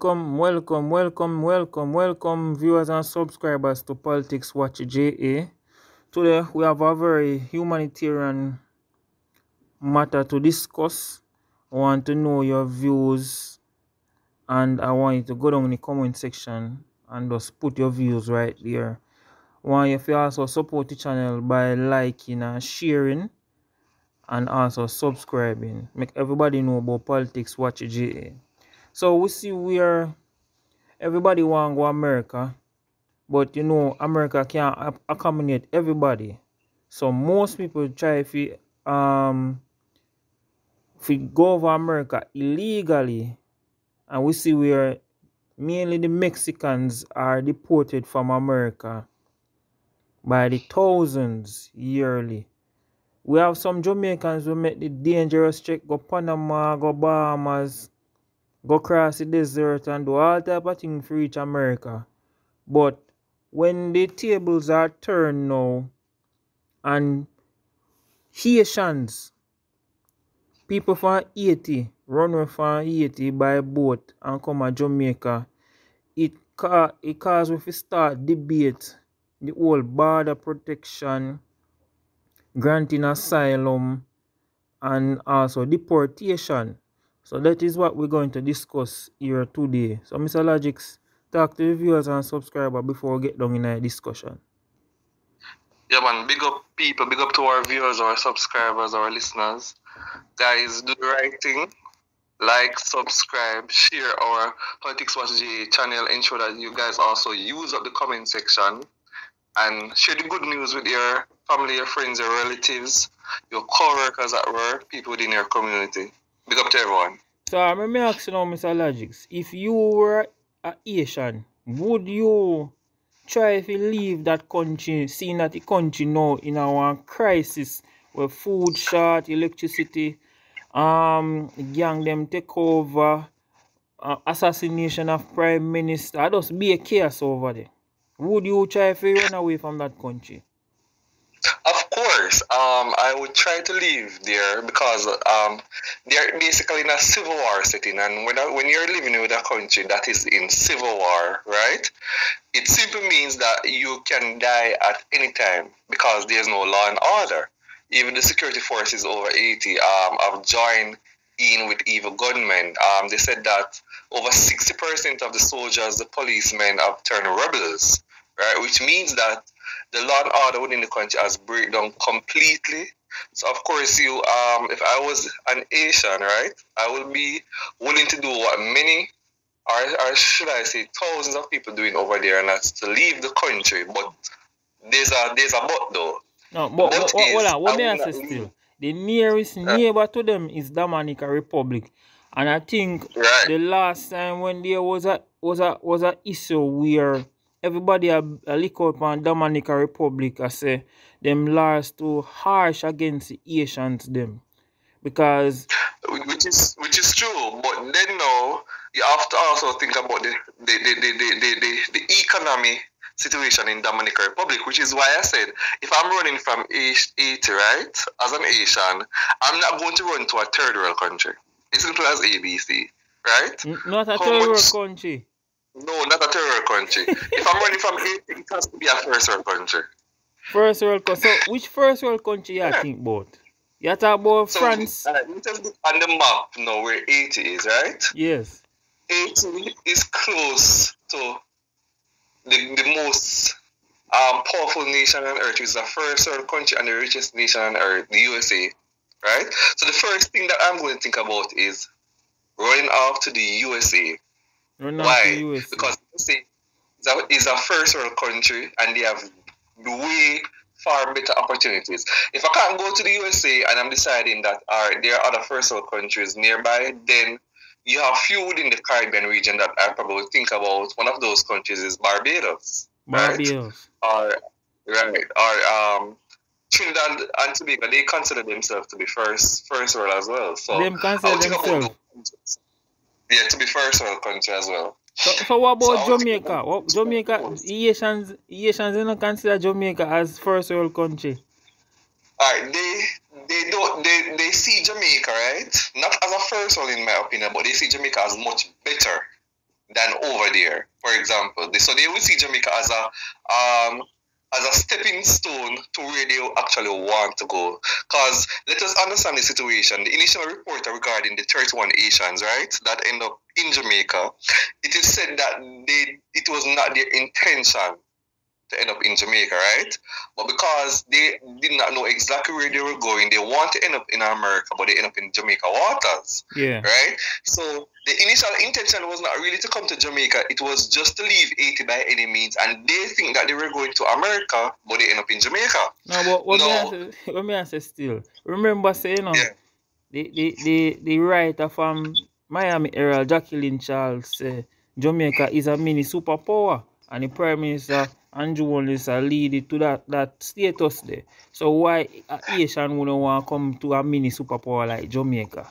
Welcome, viewers and subscribers to Politics Watch JA. Today we have a very humanitarian matter to discuss. I want to know your views, and I want you to go down in the comment section and just put your views right there. I want you to also support the channel by liking and sharing, and also subscribing. Make everybody know about Politics Watch JA. So we see where everybody want to go America, but you know America can't accommodate everybody. So most people try if you go over America illegally, and we see where mainly the Mexicans are deported from America by the thousands yearly. We have some Jamaicans who make the dangerous trek, go Panama, go Bahamas, go across the desert and do all type of things to reach America. But when the tables are turned now and Haitians, people from Haiti, run away from Haiti by boat and come to Jamaica, it causes we to start debate the whole border protection, granting asylum, and also deportation. So that is what we're going to discuss here today. So Mr. Logix, talk to the viewers and subscribers before we get down in a discussion. Yeah, man, big up people, big up to our viewers, our subscribers, our listeners. Guys, do the right thing. Like, subscribe, share our Politics Watch J channel. Ensure that you guys also use up the comment section and share the good news with your family, your friends, your relatives, your co-workers at work, people within your community. Big up to everyone. So let me ask you now, Mr. Logix, if you were a Haitian, would you try to leave that country, seeing that the country now in our crisis where food short, electricity, gang them take over, assassination of Prime Minister, I just be a chaos over there. Would you try to run away from that country? Of course, I would try to leave there because they're basically in a civil war setting, and when you're living with a country that is in civil war, right, it simply means that you can die at any time because there's no law and order. Even the security forces over Haiti have joined in with evil gunmen. They said that over 60% of the soldiers, the policemen, have turned rebels, right, which means that the law and order within the country has break down completely. So of course, if I was an Asian, right, I would be willing to do what many, or should I say, thousands of people doing over there, and that's to leave the country. But there's a but though. No, but what may I say still? The nearest neighbor to them is Dominican Republic, and I think the last time when there was a issue where everybody a look out on Dominican Republic, I say them laws too harsh against the Haitians them, because which is true. But then now you have to also think about the economy situation in Dominican Republic, which is why I said if I'm running from Haiti, right, as an Asian, I'm not going to run to a third world country. It's simple as ABC, right? Not a third world country. No, not a third world country. If I'm running from Haiti, it has to be a first world country. First world country. So which first world country you think about? You talk about France? Let me just look on the map now where Haiti is, right? Yes. Haiti is close to the most powerful nation on earth, which is the first world country and the richest nation on earth, the USA, right? So the first thing that I'm going to think about is running off to the USA. Why? Because USA is a first world country and they have way far better opportunities. If I can't go to the USA and I'm deciding that there are other first world countries nearby, then you have few within the Caribbean region that I probably think about. One of those countries is Barbados. Barbados. Right? Or Trinidad and Tobago, they consider themselves to be first world as well. So them consider themselves. Yeah, to be first world country as well. So what about Jamaica? Jamaica, Haitians don't consider Jamaica as first world country. Alright, they see Jamaica, right? Not as a first world in my opinion, but they see Jamaica as much better than over there, for example. So they will see Jamaica as a stepping stone to where they actually want to go. Because let us understand the situation. The initial report regarding the 31 Haitians, right, that end up in Jamaica, it is said that it was not their intention to end up in Jamaica, right? But because they did not know exactly where they were going, they want to end up in America, but they end up in Jamaica waters. Yeah. Right? So the initial intention was not really to come to Jamaica, it was just to leave Haiti by any means, and they think that they were going to America, but they end up in Jamaica. No, but what me answer still. Remember saying, the writer from Miami Herald, Jacqueline Charles, say Jamaica is a mini superpower, and the Prime Minister Andrew Holness lead it to that status there. So why a Haitian wouldn't want to come to a mini superpower like Jamaica?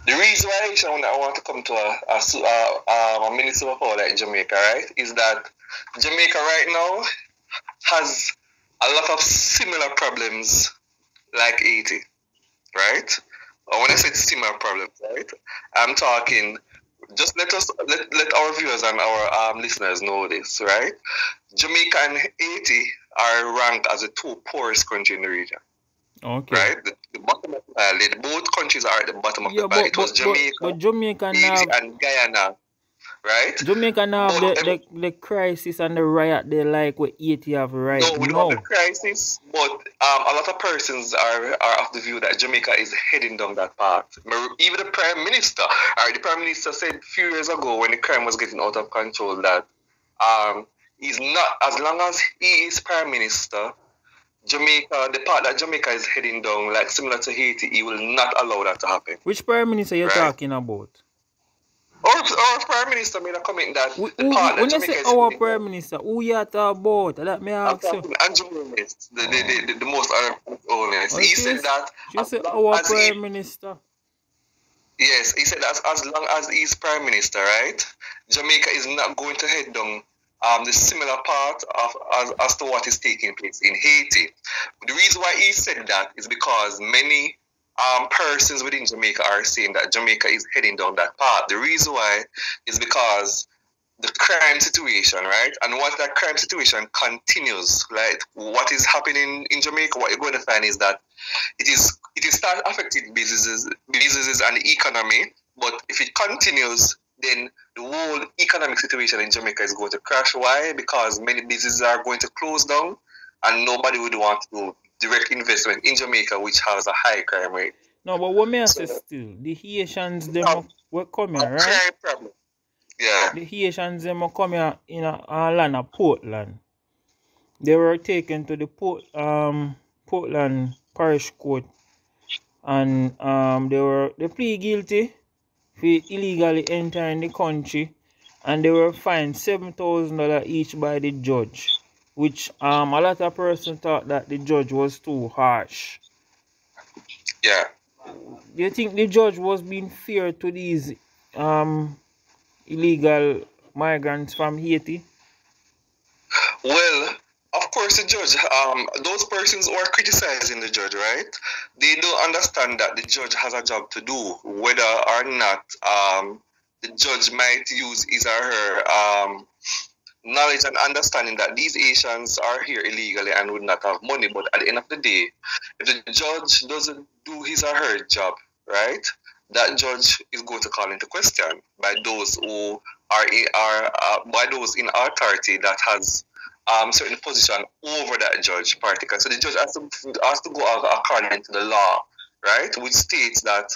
The reason why Haitian wouldn't want to come to a mini superpower like Jamaica, right, is that Jamaica right now has a lot of similar problems like Haiti, right? When I say similar problems, right, I'm talking, just let our viewers and our listeners know this, right? Jamaica and Haiti are ranked as the two poorest countries in the region. Okay. Right? The bottom of the pile. Both countries are at the bottom of the pile. It was Jamaica, Haiti, and Guyana. Right? Jamaica now have the crisis and the riot they like what Haiti have right now. No, we don't have the crisis, but a lot of persons are of the view that Jamaica is heading down that path. Even the Prime Minister said a few years ago when the crime was getting out of control that he's not, as long as he is Prime Minister, Jamaica, the part that Jamaica is heading down, like similar to Haiti, he will not allow that to happen. Which Prime Minister you're talking about? Our Prime Minister made a comment that when you say our Prime Minister, who you talking about? That may ask you. Andrew Holness, the most honest. He said that. You say our Prime Minister. Yes, he said that as long as he's Prime Minister, right, Jamaica is not going to head down the similar part of as to what is taking place in Haiti. The reason why he said that is because many persons within Jamaica are saying that Jamaica is heading down that path. The reason why is because the crime situation, right? And once that crime situation continues, like what is happening in Jamaica, what you're going to find is that it is start affecting businesses and the economy. But if it continues, then the whole economic situation in Jamaica is going to crash. Why? Because many businesses are going to close down, and nobody would want to do direct investment in Jamaica, which has a high crime rate. No, but what may I say still, the Haitians, them were coming, right? Crime problem. Yeah. The Haitians, them were coming in a land of Portland. They were taken to the Portland Parish Court, and they plead guilty for illegally entering the country, and they were fined $7,000 each by the judge, which a lot of persons thought that the judge was too harsh. Yeah. Do you think the judge was being fair to these illegal migrants from Haiti? Well, of course, the judge, those persons who are criticizing the judge, right, they don't understand that the judge has a job to do, whether or not the judge might use his or her knowledge and understanding that these Haitians are here illegally and would not have money. But at the end of the day, if the judge doesn't do his or her job, right, that judge is going to call into question by those who by those in authority that has certain position over that judge particular. So the judge has to go according to the law, right, which states that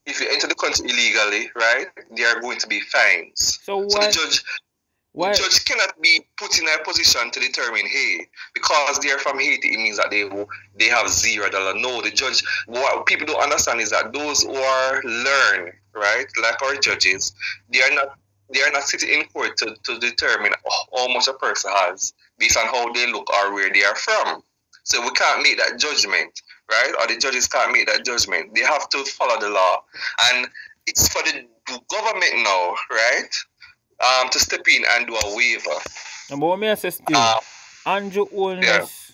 if you enter the country illegally, right, there are going to be fines. So the judge cannot be put in a position to determine, hey, because they are from Haiti, it means that they have $0. No, the judge, what people don't understand is that those who are learned, right, like our judges, they are not sitting in court to determine how much a person has based on how they look or where they are from. So we can't make that judgment, right? Or the judges can't make that judgment. They have to follow the law. And it's for the government now, right, to step in and do a waiver. But what may I say still, Andrew Holness,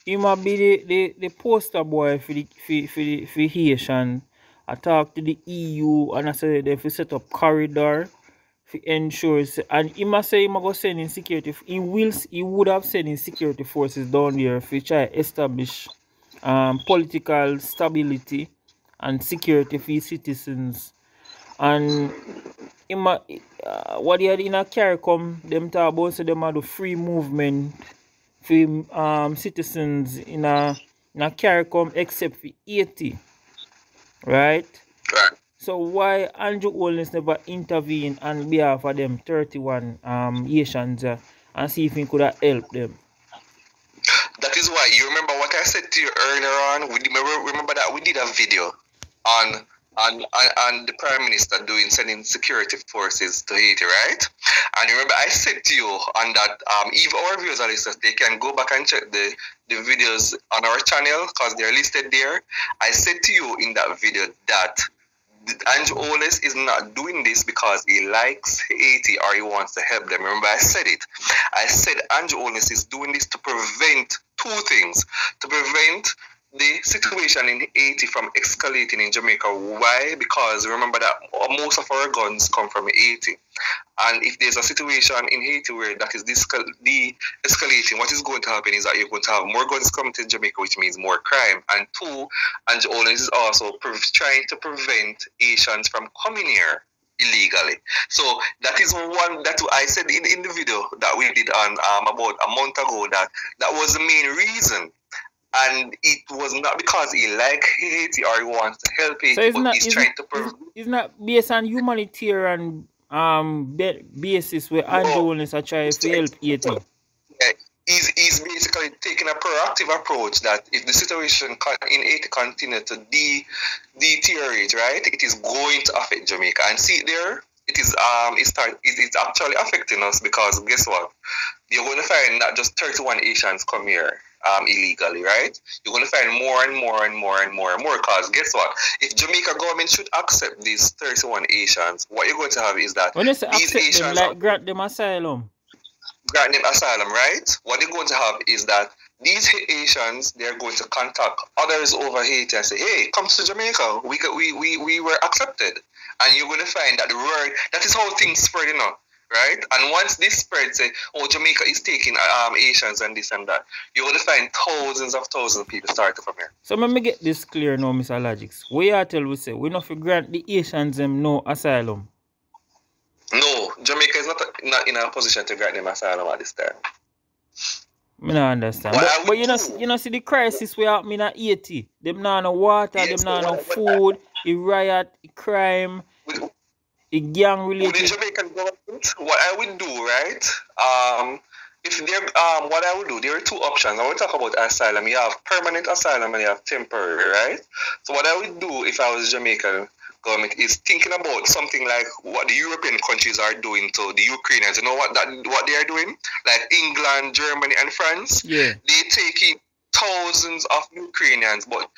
he might be the poster boy for Haitian. I talk to the EU and I said they have set up corridor to ensure, and he must say he go send in security. He would have sent in security forces down there to try to establish political stability and security for his citizens. And what he had in a CARICOM, them talk about so them have the free movement for citizens in a CARICOM except for Haiti. Right? Right. So why Andrew Holness never intervene on behalf of them 31 Haitians and see if he could have helped them? That is why, you remember what I said to you earlier on? Remember that we did a video on the Prime Minister sending security forces to Haiti, right? And remember I said to you on that, if our viewers are listeners, they can go back and check the videos on our channel because they're listed there. I said to you in that video that Andrew Holness is not doing this because he likes Haiti or he wants to help them. Remember, I said it. I said Andrew Holness is doing this to prevent two things. To prevent the situation in Haiti from escalating in Jamaica. Why? Because remember that most of our guns come from Haiti. And if there's a situation in Haiti where that is de-escalating, what is going to happen is that you're going to have more guns coming to Jamaica, which means more crime. And two, Andrew Holness is also trying to prevent Haitians from coming here illegally. So that is one that I said in the video that we did on about a month ago that was the main reason. And it was not because he likes Haiti or he wants to help Haiti, so but he's trying to it's not based on humanitarian basis where Andrew Holness are trying to help Haiti. Yeah, he's basically taking a proactive approach that if the situation in Haiti continues to deteriorate, right, it is going to affect Jamaica. And see there, it is it's actually affecting us because guess what? You're going to find not just 31 Haitians come here illegally, right? You're going to find more and more and more and more and more because guess what? If Jamaica government should accept these 31 Haitians, what you're going to have is that when you say these accept Haitians them, like grant them asylum. Grant them asylum, right? What they're going to have is that these Haitians, they're going to contact others over Haiti and say, hey, come to Jamaica. We were accepted. And you're going to find that the word, that is how things spread, you know. Right? And once this spread, say, oh, Jamaica is taking Haitians and this and that, you're going to find thousands of people start to come here. So let me get this clear now, Mr. Logics. We are tell we say, we not for grant the Haitians them no asylum. No, Jamaica is not in a position to grant them asylum at this time. I don't understand. But you know, see the crisis we have in Haiti. Them not no water, yes, them not no food, the riot, the crime. The gang related. With the Jamaican government, what I would do, right? What I would do, there are two options. I will talk about asylum. You have permanent asylum and you have temporary, right? So what I would do if I was Jamaican government is thinking about something like what the European countries are doing to the Ukrainians. You know what they are doing? Like England, Germany, and France. Yeah. They taking thousands of Ukrainians, but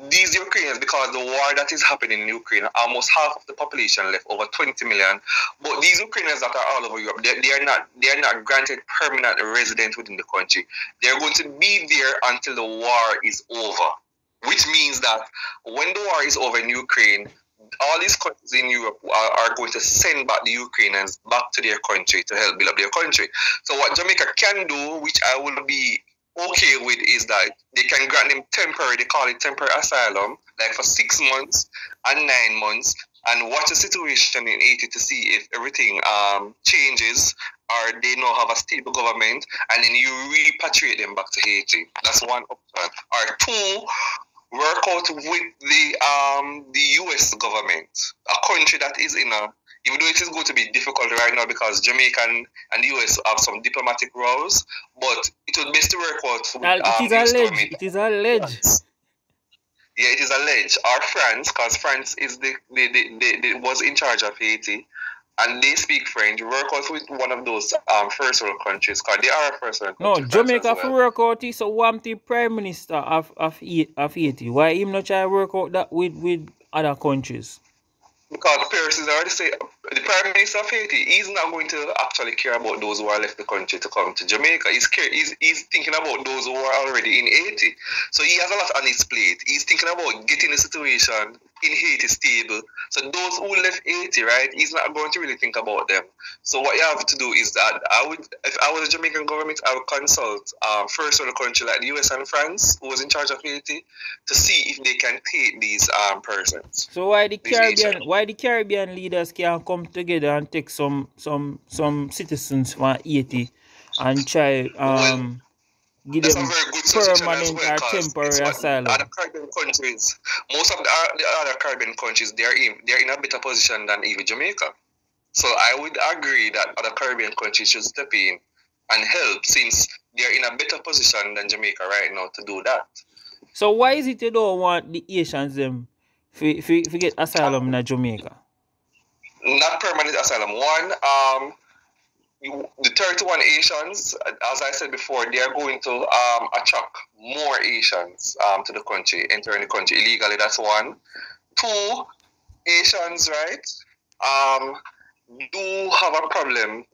these Ukrainians, because the war that is happening in Ukraine, almost half of the population left, over 20 million. But these Ukrainians that are all over Europe, they are not granted permanent residence within the country. They are going to be there until the war is over, which means that when the war is over in Ukraine, all these countries in Europe are going to send back the Ukrainians back to their country to help build up their country. So what Jamaica can do, which I will be okay with, is that they can grant them temporary, they call it temporary asylum, like for 6 months and 9 months, and watch the situation in Haiti to see if everything changes or they now have a stable government, and then you repatriate them back to Haiti. That's one option. Or two, work out with the US government, a country that is in a, even though it is going to be difficult right now because Jamaica and the US have some diplomatic rows, but it would best to work out with it is alleged. Yeah, it is alleged. Or France, because France is was in charge of Haiti, and they speak French. Work out with one of those first world countries, because they are a first world country. No, Jamaica for work out is one the Prime Minister of Haiti. Why him not try to work out that with other countries? Because Paris is already saying, the Prime Minister of Haiti, he's not going to actually care about those who are left the country to come to Jamaica. He's thinking about those who are already in Haiti. So he has a lot on his plate. He's thinking about getting the situation in Haiti stable. So those who left Haiti, right, he's not going to really think about them. So what you have to do is that if I was the Jamaican government, I would consult first with a country like the US and France, who was in charge of Haiti, to see if they can take these persons. So why the Caribbean leaders can't come together and take some citizens from Haiti and try give them permanent or temporary asylum? Other Caribbean countries, most of the other Caribbean countries, they're in a better position than even Jamaica. So I would agree that other Caribbean countries should step in and help, since they're in a better position than Jamaica right now to do that. So why is it you don't want the Haitians them to get asylum in Jamaica? Not permanent asylum. One, the 31 Haitians, as I said before, they are going to attract more Haitians to the country, entering the country illegally. That's one. Two, Haitians, right, do have a problem,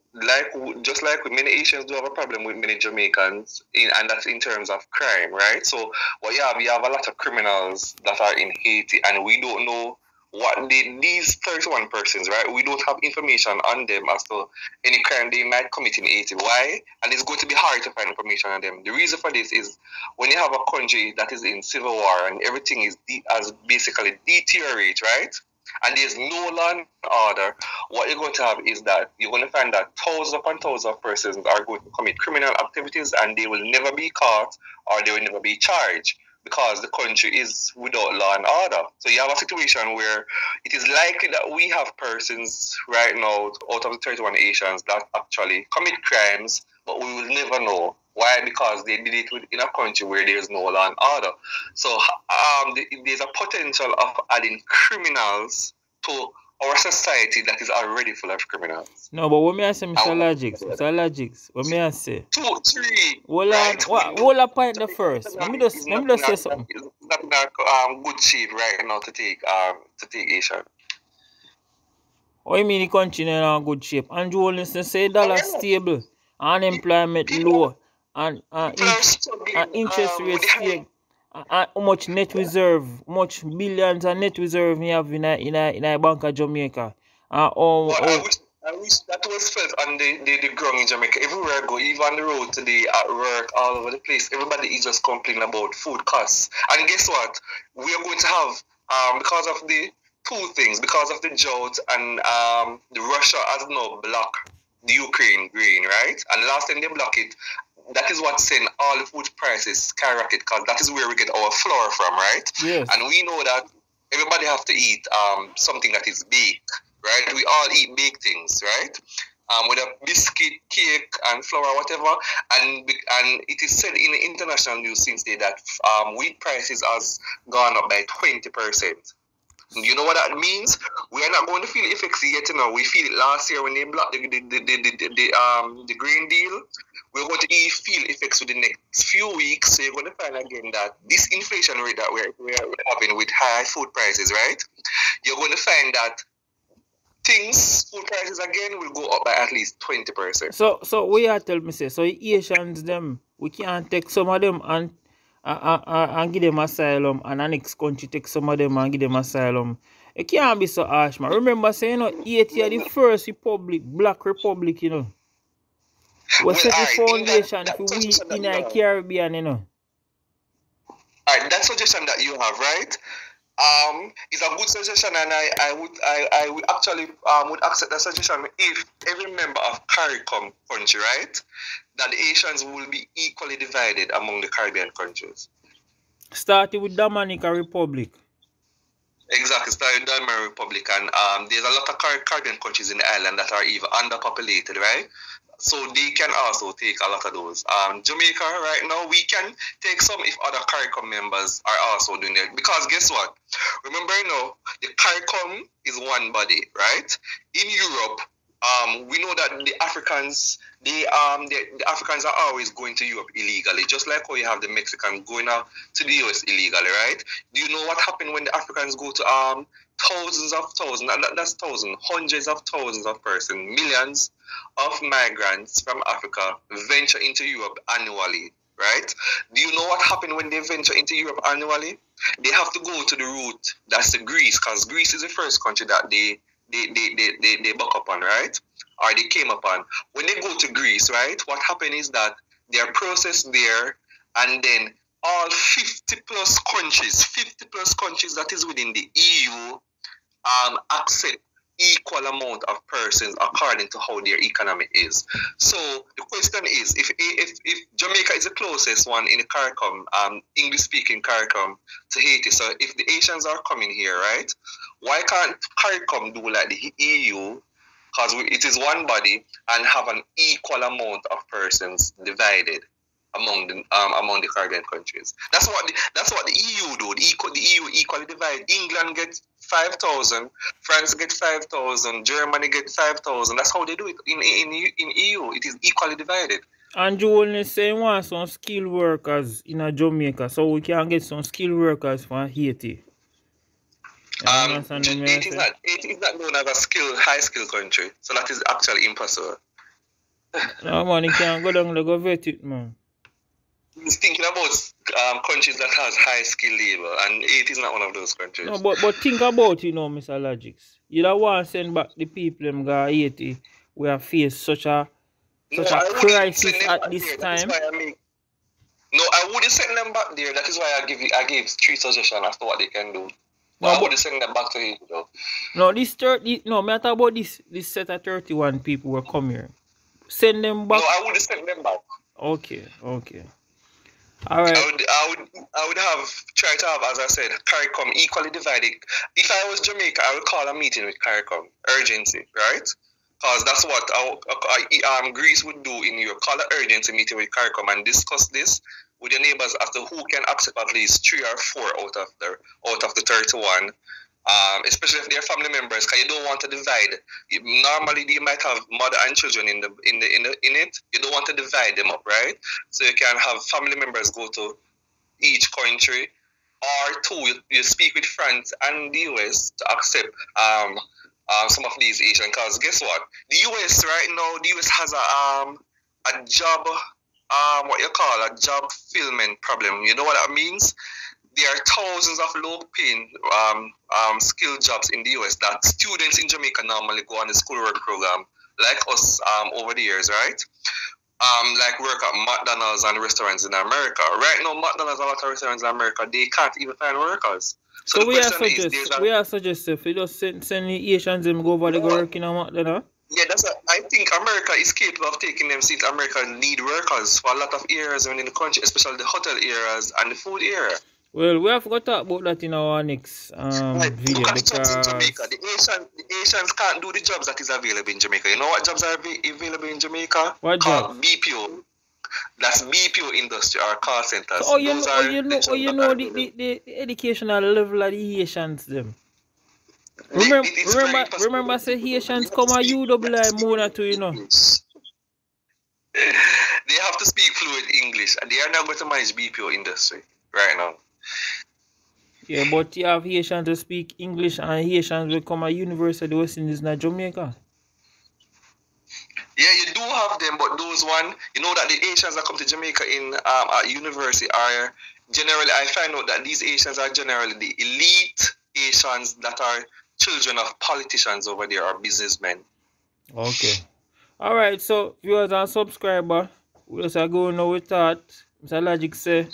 just like many Haitians do have a problem with many Jamaicans, and that's in terms of crime, right? So what you have a lot of criminals that are in Haiti, and we don't know what these 31 persons, right? We don't have information on them as to any crime they might commit in Haiti. Why? And it's going to be hard to find information on them. The reason for this is when you have a country that is in civil war and everything has basically deteriorate, right? And there's no law and order, what you're going to have is that you're going to find that thousands upon thousands of persons are going to commit criminal activities, and they will never be caught or they will never be charged, because the country is without law and order. So you have a situation where it is likely that we have persons right now out of the 31 Haitians that actually commit crimes, but we will never know. Why? Because they did it in a country where there is no law and order. So there's a potential of adding criminals to our society that is already full of criminals. No, but what may I say, Mr. Logics, what may I say? 2, 3. Hold up point the first. Let me just say something. It's not in a good shape right now to take Haitian. What do you mean the country not in a good shape? Andrew Holness say dollar stable, unemployment low, and interest rate stable. How much net reserve, much billions of net reserve you have in a bank of Jamaica. I wish that was felt on the ground in Jamaica. Everywhere I go, even on the road today, at work, all over the place, everybody is just complaining about food costs. And guess what? We are going to have, because of the two things, because of the drought and the Russia has now blocked the Ukraine grain, right? And last time they blocked it, that is what sent all the food prices skyrocket, because that is where we get our flour from, right? Yes. And we know that everybody have to eat something that is baked, right? We all eat baked things, right? With a biscuit, cake, and flour, whatever. And it is said in the international news since day that wheat prices has gone up by 20%. You know what that means? We are not going to feel the effects yet. We feel it last year when they blocked the grain deal. We're going to feel effects within the next few weeks. So you're going to find again that this inflation rate that we're having with high food prices, right? You're going to find that food prices again will go up by at least 20%. So we are telling me say, so Haitians them, we can't take some of them and give them asylum, and the next country take some of them and give them asylum. It can't be so harsh, man. Remember saying, Haiti are the first republic, black republic, We set the foundation for we in the Caribbean, Alright, that suggestion that you have, right? Is a good suggestion, and I would actually would accept that suggestion if every member of CARICOM country, right, that the Haitians will be equally divided among the Caribbean countries. Starting with Dominica Republic. Exactly, starting with Dominica Republic, and there's a lot of Caribbean countries in the island that are even underpopulated, right? So they can also take a lot of those. Jamaica right now, we can take some if other CARICOM members are also doing it. Because guess what? Remember the CARICOM is one body, right? In Europe, we know that the Africans, the Africans are always going to Europe illegally, just like how you have the Mexicans going out to the US illegally, right? Do you know what happened when the Africans go to thousands of thousands, and that's thousands, hundreds of thousands of persons, millions of migrants from Africa venture into Europe annually. right? Do you know what happened when they venture into Europe annually? They have to go to the route that's the Greece, because Greece is the first country that they buck up on, right? Or they came upon. When they go to Greece, right, what happened is that they are processed there, and then all 50 plus countries that is within the EU accept equal amount of persons according to how their economy is. So the question is, if Jamaica is the closest one in the CARICOM, English speaking CARICOM to Haiti, so if the Haitians are coming here, right, why can't CARICOM do like the EU, because it is one body, and have an equal amount of persons divided among the Caribbean countries? That's what the EU do. The EU equally divide. England gets 5,000, France get 5,000, Germany get 5,000. That's how they do it in EU. It is equally divided. And you only say you want some skilled workers in Jamaica, so we can get some skilled workers from Haiti. Haiti is not known as a high skill country, so that is actually impossible. No man, you can't go down and go vet it, man. He's thinking about countries that has high skill labor, and Haiti is not one of those countries. No, but think about it, Mr. Logics. You don't want to send back the people them go Haiti. We have faced such a crisis at this time. I wouldn't send them back there. That is why I gave 3 suggestions as to what they can do. No, I wouldn't send them back to Haiti though. No, matter about this set of 31 people who come here. Send them back. No, I wouldn't send them back. Okay. All right. I would have tried to have, as I said, CARICOM equally divided. If I was Jamaica, I would call a meeting with CARICOM, urgency, right? Because that's what Greece would do in Europe. Call an urgency meeting with CARICOM and discuss this with your neighbors as to who can accept at least 3 or 4 out of the 31. Especially if they're family members, because you don't want to divide. Normally, you might have mother and children in it. You don't want to divide them up, right? So you can have family members go to each country, or 2, you speak with France and the US to accept some of these Asian. Because guess what? The US right now, the US has a job, a job fulfillment problem. You know what that means? There are thousands of low-paying skilled jobs in the US that students in Jamaica normally go on the schoolwork program, like us over the years, right? Like work at McDonald's and restaurants in America. Right now, McDonald's and a lot of restaurants in America, they can't even find workers. So we are suggesting if you just send the Asians them go over there go work in a McDonald's? Yeah, I think America is capable of taking them since America need workers for a lot of areas in the country, especially the hotel areas and the food area. Well, we have to talk about that in our next video because the Asians can't do the jobs that is available in Jamaica. You know what jobs are available in Jamaica? What job? BPO. That's BPO industry or call centers. So, you know the educational level of the Haitians them. Remember say Haitians come at UWI more than 2, you know. They have to speak fluent English, and they are not going to manage BPO industry right now. Yeah, but you have Haitians to speak English, and Haitians will come at University of West Indies in Jamaica. Yeah, you do have them, but those one, you know that the Haitians that come to Jamaica in at university are generally, I find out that these Haitians are generally the elite Haitians that are children of politicians over there or businessmen. Okay. Alright, so viewers and subscribers, we just are going now with that. Mr. Logic say,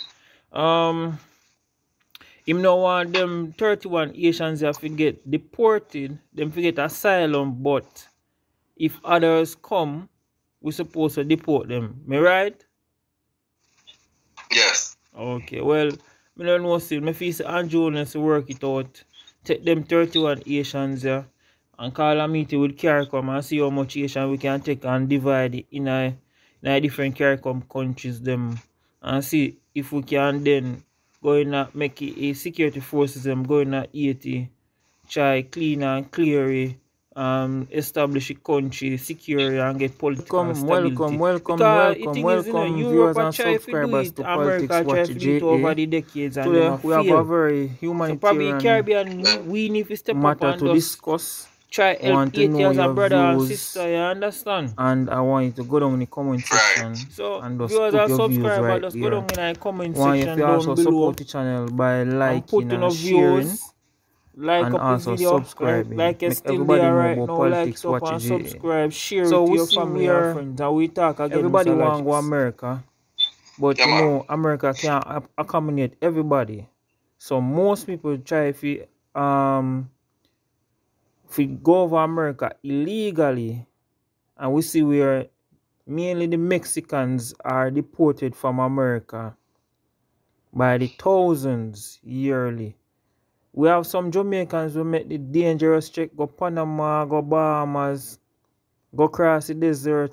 him no want them 31 Haitians have to get deported, them to get asylum, but if others come, we're supposed to deport them. Me right? Yes. Okay, well, I don't know still. I feel Andrew Holness to work it out. Take them 31 Haitians here and call a meeting with CARICOM and see how much Haitian we can take and divide it in a different CARICOM countries them and see if we can then go in and make it a security forces them go in at Haiti, try clean and clear it, establish a country, secure and get political stability. Welcome, viewers and subscribers to Politics Watch JA. Over the decades and we have a very humanitarian so Caribbean we need to step matter up and to discuss. try help want to know Haitians your and brother and views, sister, you understand? and I want you to go down in the comment section Right. So and just viewers put and your views subscribers, right just go there. down in the comment Want you section to also down below support the channel by and liking put in and sharing, views, like and up the also video, subscribing. like you're Make still everybody there know right about now, like politics it up watch and GA. subscribe, share So it to we your see family and where friends, and we talk again. everybody Mr. want to go Logics. America, but Yeah, you man. know America can't accommodate everybody. So most people try if we go over America illegally, and we see where mainly the Mexicans are deported from America by the thousands yearly. We have some Jamaicans who make the dangerous trek, go Panama, go Bahamas, go across the desert